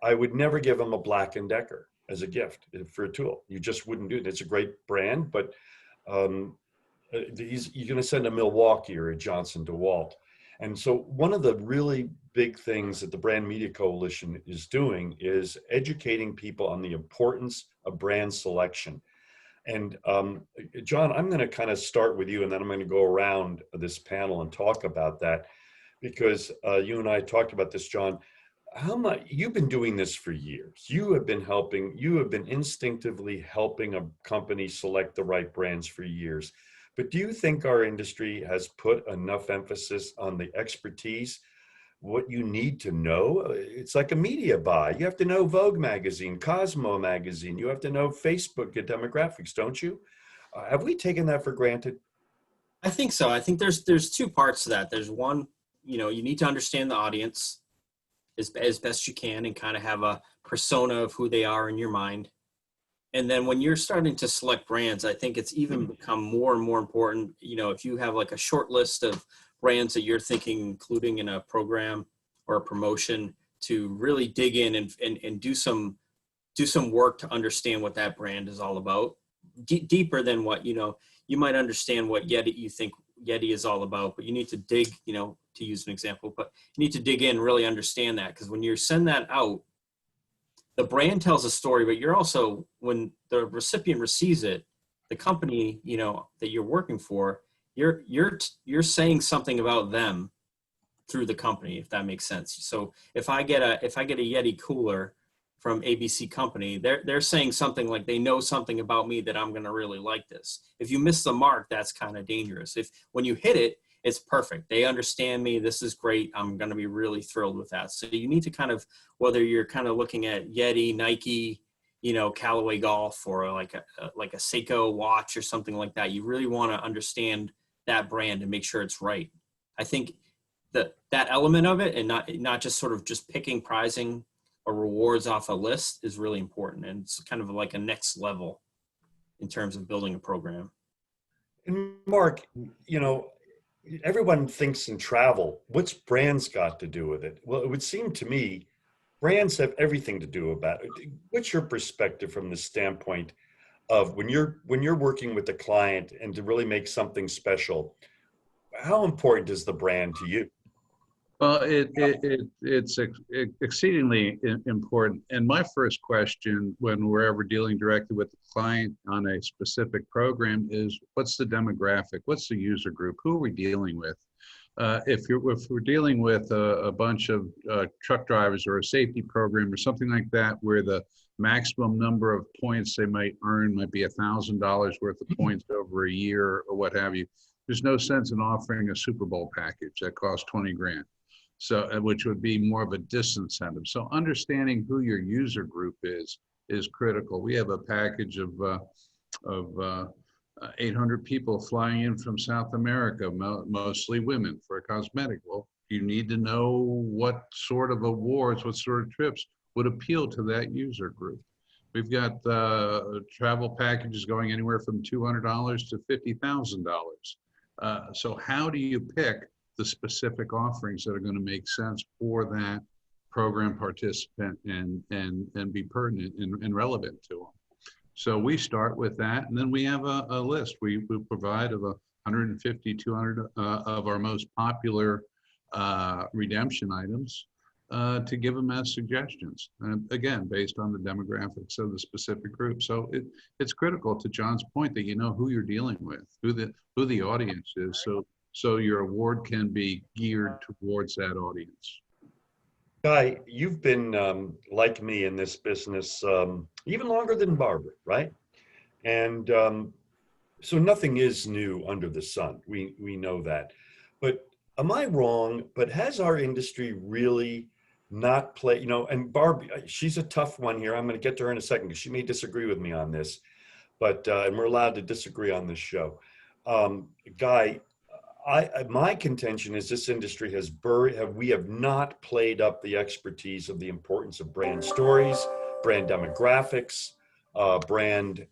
I would never give him a Black & Decker as a gift for a tool. You just wouldn't do it. It's a great brand, but you're going to send a Milwaukee or a Johnson DeWalt. And so one of the really big things that the Brand Media Coalition is doing is educating people on the importance of brand selection. And John, I'm going to kind of start with you, and then I'm going to go around this panel and talk about that, because you and I talked about this, John. How much you've been doing this for years? You have been instinctively helping a company select the right brands for years. But do you think our industry has put enough emphasis on the expertise, what you need to know? It's like a media buy. You have to know Vogue magazine, Cosmo magazine. You have to know Facebook demographics, don't you? Have we taken that for granted? I think so. I think there's two parts to that. There's one, you need to understand the audience as best you can and kind of have a persona of who they are in your mind. And then when you're starting to select brands, I think it's even become more and more important. If you have like a short list of brands that you're thinking including in a program or a promotion, to really dig in and do some work to understand what that brand is all about, deeper than what you might understand what Yeti, you think Yeti is all about, but you need to dig, to use an example, but you need to dig in, really understand that, because when you send that out, the brand tells a story, but you're also, when the recipient receives it, the company, that you're working for, you're saying something about them through the company, if that makes sense. So if I get a Yeti cooler from ABC company, they're saying something like they know something about me that I'm going to really like this. If you miss the mark, that's kind of dangerous. When you hit it, it's perfect. They understand me. This is great. I'm going to be really thrilled with that. So you need to kind of, whether you're kind of looking at Yeti, Nike, Callaway Golf, or like a Seiko watch or something like that, you really want to understand that brand and make sure it's right. I think that element of it, and not just sort of just picking pricing or rewards off a list, is really important. And it's kind of like a next level in terms of building a program. And Mark, everyone thinks in travel, what's brands got to do with it? Well, it would seem to me brands have everything to do about it. What's your perspective from the standpoint of when you're working with the client and to really make something special? How important is the brand to you? Well, it's exceedingly important. And my first question when we're ever dealing directly with the client on a specific program is, what's the demographic? What's the user group? Who are we dealing with? If we're dealing with a bunch of truck drivers or a safety program or something like that, where the maximum number of points they might earn might be $1,000 worth of points over a year or what have you, there's no sense in offering a Super Bowl package that costs 20 grand. So, which would be more of a disincentive. So understanding who your user group is critical. We have a package of 800 people flying in from South America, mostly women, for a cosmetic. Well, you need to know what sort of awards, what sort of trips would appeal to that user group. We've got travel packages going anywhere from $200 to $50,000. So how do you pick the specific offerings that are going to make sense for that program participant and be pertinent and relevant to them? So we start with that, and then we have a list. We provide of 150, 200 of our most popular redemption items to give them as suggestions. And again, based on the demographics of the specific group. So it's critical, to John's point, that you know who you're dealing with, who the audience is, so your award can be geared towards that audience. Guy, you've been like me in this business even longer than Barbara, right? And so nothing is new under the sun. We know that. But am I wrong? But has our industry really not played, and Barb, she's a tough one here. I'm going to get to her in a second because she may disagree with me on this, but and we're allowed to disagree on this show. Guy, my contention is this industry we have not played up the expertise of the importance of brand stories, brand demographics, brand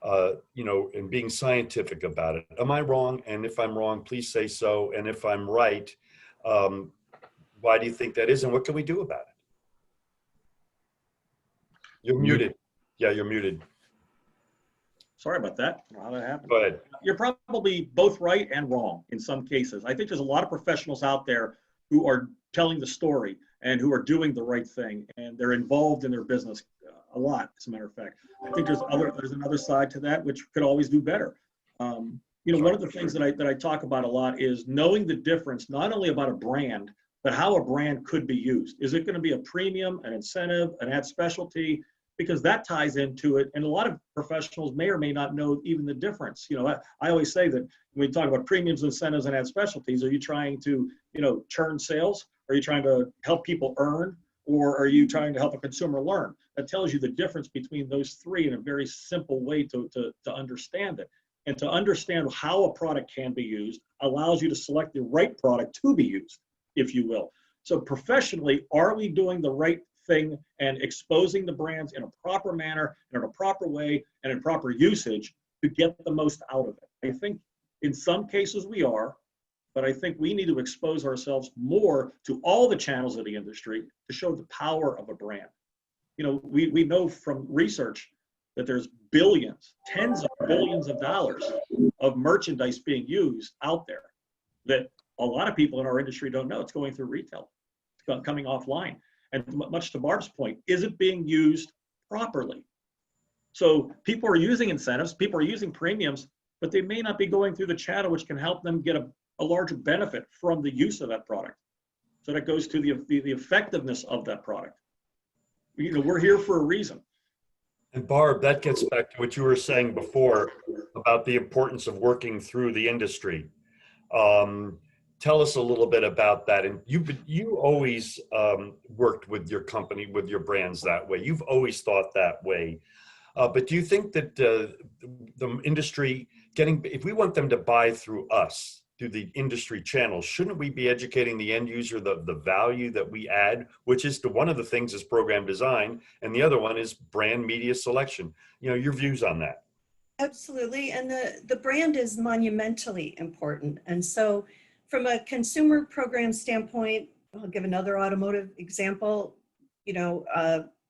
and being scientific about it. Am I wrong? And if I'm wrong, please say so. And if I'm right, why do you think that is? And what can we do about it? You're muted. Yeah, you're muted. Sorry about that. I don't know how that happened. Go ahead. You're probably both right and wrong in some cases. I think there's a lot of professionals out there who are telling the story and who are doing the right thing, and they're involved in their business a lot, as a matter of fact. I think there's another side to that which could always do better. One of the things that I talk about a lot is knowing the difference, not only about a brand, but how a brand could be used. Is it going to be a premium, an incentive, an ad specialty? Because that ties into it. And a lot of professionals may or may not know even the difference. I always say that when we talk about premiums, incentives, and ad specialties, are you trying to, churn sales? Are you trying to help people earn? Or are you trying to help a consumer learn? That tells you the difference between those three in a very simple way to understand it. And to understand how a product can be used allows you to select the right product to be used, if you will. So professionally, are we doing the right thing and exposing the brands in a proper manner and in a proper way and in proper usage to get the most out of it? I think in some cases we are, but I think we need to expose ourselves more to all the channels of the industry to show the power of a brand. We know from research that there's billions, tens of billions of dollars of merchandise being used out there that a lot of people in our industry don't know. It's going through retail, it's coming offline. And much to Barb's point, is it being used properly? So people are using incentives, people are using premiums, but they may not be going through the channel which can help them get a larger benefit from the use of that product. So that goes to the effectiveness of that product. We're here for a reason. And Barb, that gets back to what you were saying before about the importance of working through the industry. Tell us a little bit about that. And you always worked with your company, with your brands that way. You've always thought that way. But do you think that the industry if we want them to buy through us, through the industry channels, shouldn't we be educating the end user the value that we add, which is one of the things is program design, and the other one is brand media selection? Your views on that. Absolutely. And the brand is monumentally important. And so from a consumer program standpoint, I'll give another automotive example.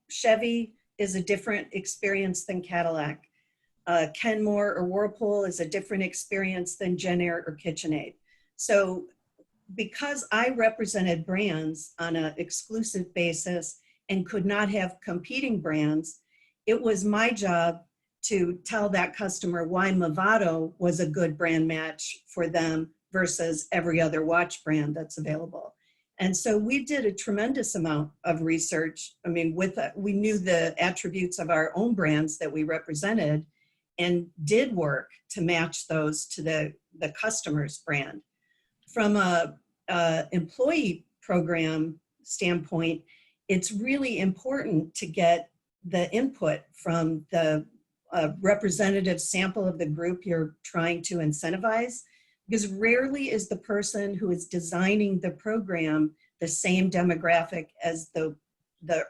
Chevy is a different experience than Cadillac. Kenmore or Whirlpool is a different experience than Genair or KitchenAid. So because I represented brands on an exclusive basis and could not have competing brands, it was my job to tell that customer why Movado was a good brand match for them versus every other watch brand that's available. And so we did a tremendous amount of research. I mean, we knew the attributes of our own brands that we represented and did work to match those to the customer's brand. From a employee program standpoint, it's really important to get the input from the representative sample of the group you're trying to incentivize, because rarely is the person who is designing the program the same demographic as the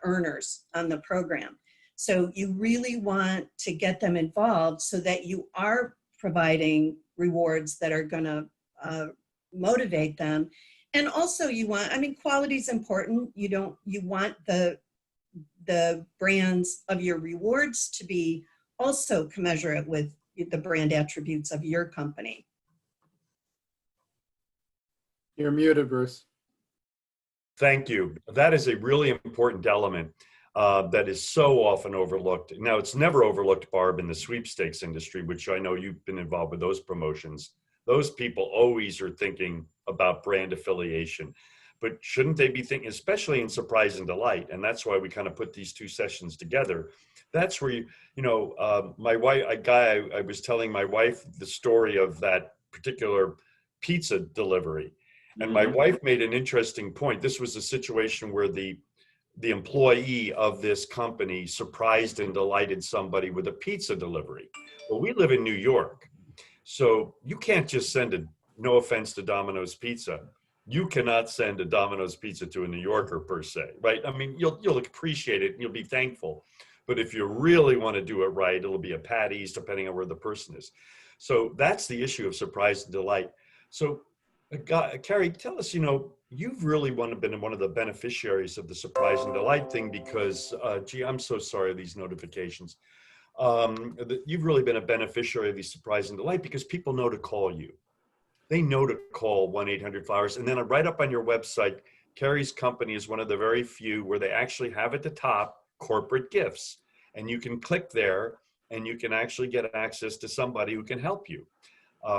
earners on the program. So you really want to get them involved so that you are providing rewards that are going to motivate them. And also quality is important. You want the brands of your rewards to be also commensurate with the brand attributes of your company. You're muted, Bruce. Thank you. That is a really important element that is so often overlooked. Now, it's never overlooked, Barb, in the sweepstakes industry, which I know you've been involved with those promotions. Those people always are thinking about brand affiliation. But shouldn't they be thinking, especially in surprise and delight? And that's why we kind of put these two sessions together. That's where my wife, I was telling my wife the story of that particular pizza delivery. And my wife made an interesting point. This was a situation where the employee of this company surprised and delighted somebody with a pizza delivery. Well, we live in New York, so you can't just send no offense to Domino's Pizza, you cannot send a Domino's Pizza to a New Yorker per se, right? I mean, you'll appreciate it and you'll be thankful. But if you really want to do it right, it'll be a Patty's, depending on where the person is. So that's the issue of surprise and delight. So, Cary, tell us, you've really been one of the beneficiaries of the surprise and delight thing because, gee, I'm so sorry of these notifications. You've really been a beneficiary of these surprise and delight because people know to call you. They know to call 1-800-Flowers. And then right up on your website, Cary's company is one of the very few where they actually have at the top corporate gifts. And you can click there and you can actually get access to somebody who can help you,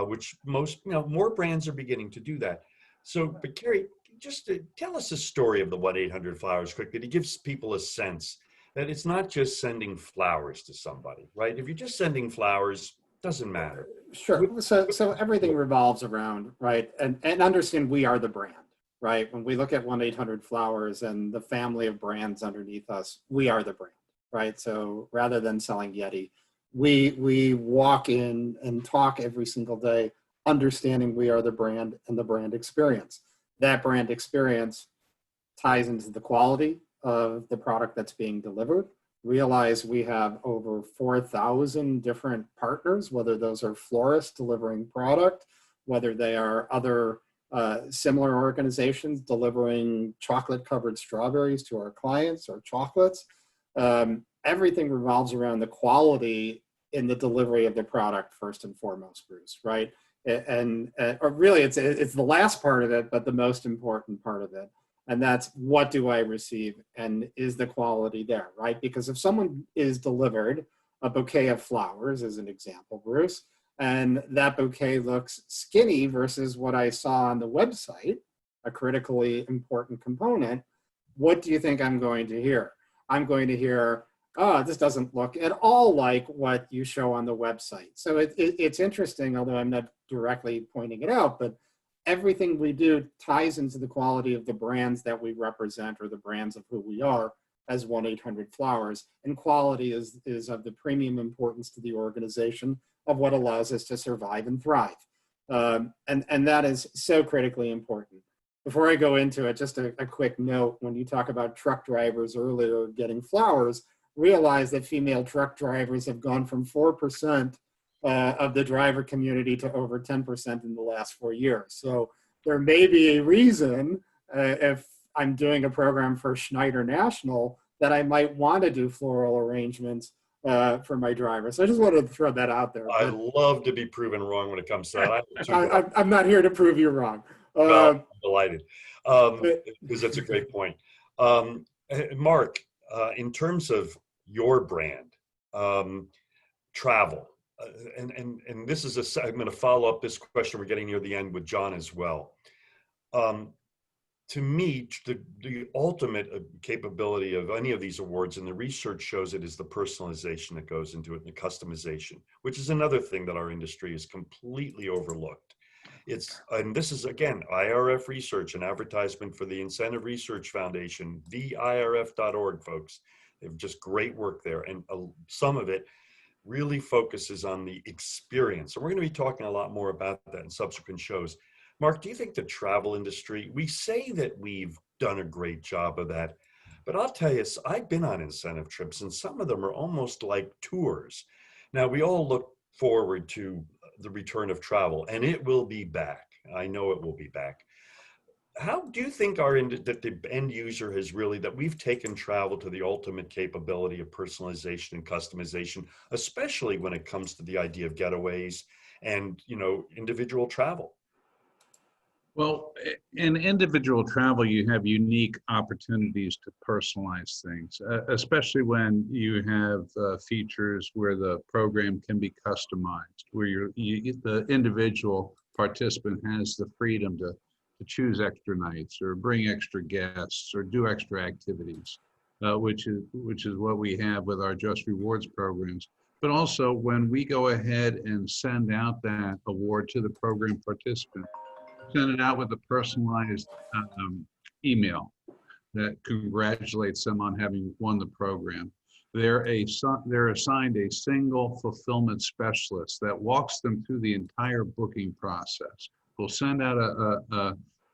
which more brands are beginning to do that. So, but Cary, just tell us the story of the 1-800-Flowers quickly to give people a sense that it's not just sending flowers to somebody, right? If you're just sending flowers, doesn't matter. Sure. So everything revolves around, right? And understand we are the brand, right? When we look at 1-800-Flowers and the family of brands underneath us, we are the brand, right? So rather than selling Yeti, we walk in and talk every single day, understanding we are the brand and the brand experience. That brand experience ties into the quality of the product that's being delivered. Realize we have over 4,000 different partners, whether those are florists delivering product, whether they are other similar organizations delivering chocolate-covered strawberries to our clients or chocolates. Everything revolves around the quality in the delivery of the product first and foremost, Bruce, right? Or really, it's the last part of it, but the most important part of it. And that's, what do I receive and is the quality there, right? Because if someone is delivered a bouquet of flowers, as an example, Bruce, and that bouquet looks skinny versus what I saw on the website, a critically important component, what do you think I'm going to hear? I'm going to hear, oh, this doesn't look at all like what you show on the website. So it's interesting, although I'm not directly pointing it out, but everything we do ties into the quality of the brands that we represent or the brands of who we are as 1-800-Flowers. And quality is of the premium importance to the organization of what allows us to survive and thrive. And that is so critically important. Before I go into it, just a quick note, when you talk about truck drivers earlier getting flowers, realize that female truck drivers have gone from 4% of the driver community to over 10% in the last 4 years. So there may be a reason, if I'm doing a program for Schneider National, that I might want to do floral arrangements for my drivers. So I just wanted to throw that out there. I love to be proven wrong when it comes to that. I'm not here to prove you wrong. Well, I'm delighted, because that's a great point. Mark, in terms of your brand, travel, and this is I'm going to follow up this question. We're getting near the end with John as well. To me, the ultimate capability of any of these awards, and the research shows it, is the personalization that goes into it, and the customization, which is another thing that our industry is completely overlooked. And this is, again, IRF research, an advertisement for the Incentive Research Foundation, theirf.org, folks. They have just great work there. And some of it really focuses on the experience. And we're going to be talking a lot more about that in subsequent shows. Mark, do you think the travel industry, we say that we've done a great job of that, but I'll tell you, I've been on incentive trips and some of them are almost like tours. Now, we all look forward to the return of travel, and it will be back. I know it will be back. How do you think that the end user has really, that we've taken travel to the ultimate capability of personalization and customization, especially when it comes to the idea of getaways and, individual travel? Well, in individual travel, you have unique opportunities to personalize things, especially when you have features where the program can be customized, where the individual participant has the freedom to choose extra nights or bring extra guests or do extra activities, which is what we have with our Just Rewards programs. But also when we go ahead and send out that award to the program participant, send it out with a personalized email that congratulates them on having won the program. They're assigned a single fulfillment specialist that walks them through the entire booking process. We'll send out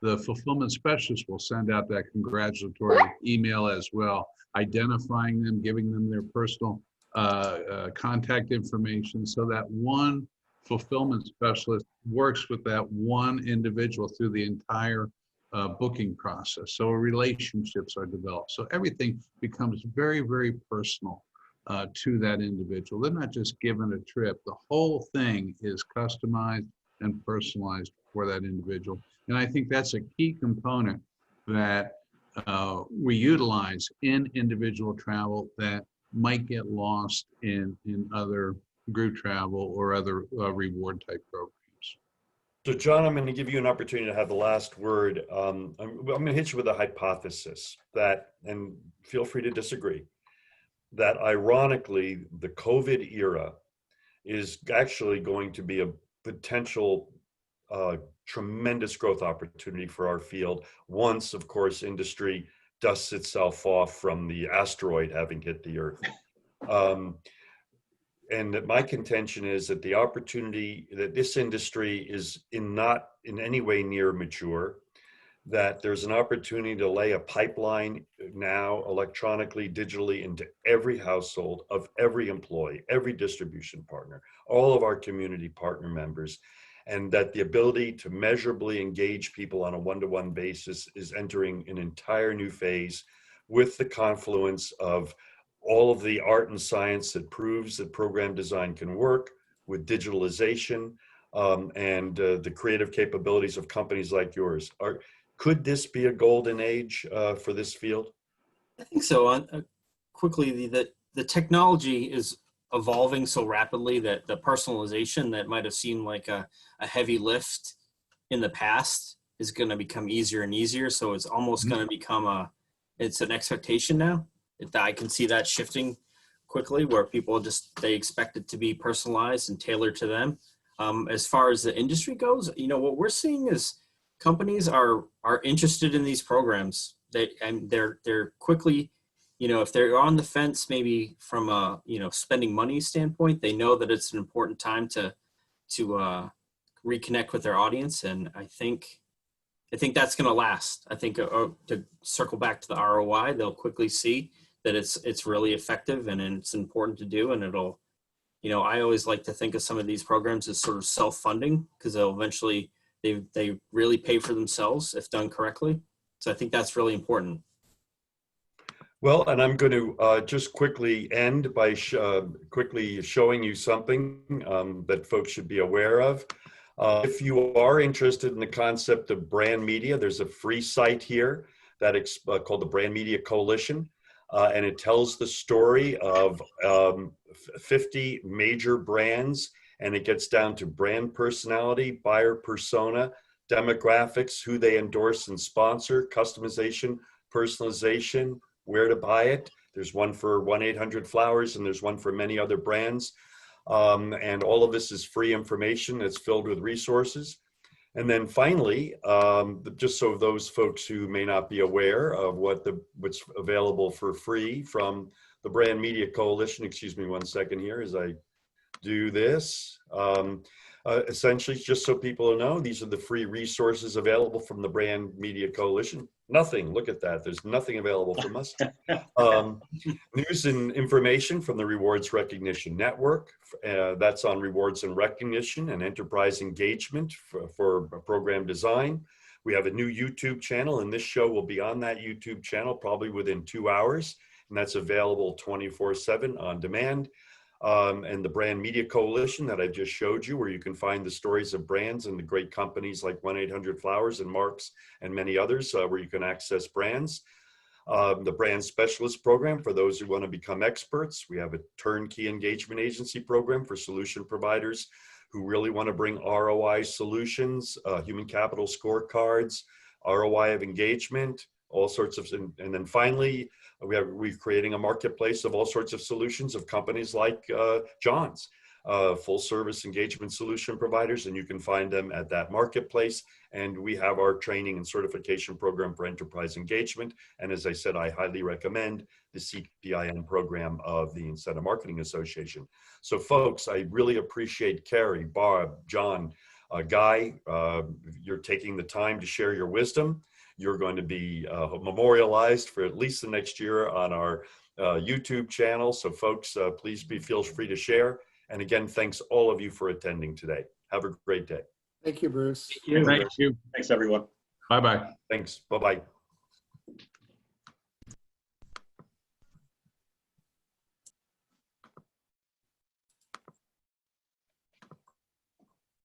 the fulfillment specialist will send out that congratulatory email as well, identifying them, giving them their personal contact information, so that one fulfillment specialist works with that one individual through the entire booking process. So relationships are developed. So everything becomes very, very personal to that individual. They're not just given a trip. The whole thing is customized and personalized for that individual. And I think that's a key component that we utilize in individual travel that might get lost in other group travel or other reward type programs. So John, I'm going to give you an opportunity to have the last word. I'm going to hit you with a hypothesis that, and feel free to disagree, that ironically, the COVID era is actually going to be a potential tremendous growth opportunity for our field once, of course, industry dusts itself off from the asteroid having hit the Earth. And that my contention is that the opportunity that this industry is not in any way near mature, that there's an opportunity to lay a pipeline now electronically, digitally into every household of every employee, every distribution partner, all of our community partner members, and that the ability to measurably engage people on a one-to-one basis is entering an entire new phase with the confluence of all of the art and science that proves that program design can work with digitalization and the creative capabilities of companies like yours. Could this be a golden age for this field? I think so. Quickly, the technology is evolving so rapidly that the personalization that might have seemed like a heavy lift in the past is going to become easier and easier. So it's almost going to become it's an expectation now. I can see that shifting quickly, where people they expect it to be personalized and tailored to them. As far as the industry goes, what we're seeing is companies are interested in these programs. They're quickly, if they're on the fence, maybe from a spending money standpoint, they know that it's an important time to reconnect with their audience, and I think that's going to last. I think to circle back to the ROI, they'll quickly see that it's really effective and it's important to do, and it'll, I always like to think of some of these programs as sort of self-funding, because they'll eventually they really pay for themselves if done correctly. So I think that's really important. Well, and I'm going to just quickly end by quickly showing you something that folks should be aware of. If you are interested in the concept of brand media, there's a free site here that called the Brand Media Coalition, and it tells the story of 50 major brands, and it gets down to brand personality, buyer persona, demographics, who they endorse and sponsor, customization, personalization, where to buy it. There's one for 1-800-Flowers, and there's one for many other brands. And all of this is free information. It's filled with resources. And then finally, just so those folks who may not be aware of what's available for free from the Brand Media Coalition, excuse me one second here as I do this. Essentially, just so people know, these are the free resources available from the Brand Media Coalition. Nothing, look at that, there's nothing available from us. News and information from the Rewards Recognition Network. That's on rewards and recognition and enterprise engagement for program design. We have a new YouTube channel, and this show will be on that YouTube channel probably within 2 hours, and that's available 24/7 on demand. And the Brand Media Coalition that I just showed you, where you can find the stories of brands and the great companies like 1-800-Flowers and Marks and many others, where you can access brands. The Brand Specialist Program for those who want to become experts. We have a turnkey engagement agency program for solution providers who really want to bring ROI solutions, human capital scorecards, ROI of engagement, all sorts of, and then finally, we're creating a marketplace of all sorts of solutions of companies like John's, full service engagement solution providers, and you can find them at that marketplace. And we have our training and certification program for enterprise engagement. And as I said, I highly recommend the CPIN program of the Incentive Marketing Association. So folks, I really appreciate Cary, Barb, John, Guy, you're taking the time to share your wisdom. You're going to be memorialized for at least the next year on our YouTube channel. So folks, please feel free to share. And again, thanks all of you for attending today. Have a great day. Thank you, Bruce. Thank you. Thanks, everyone. Bye-bye. Thanks. Bye-bye.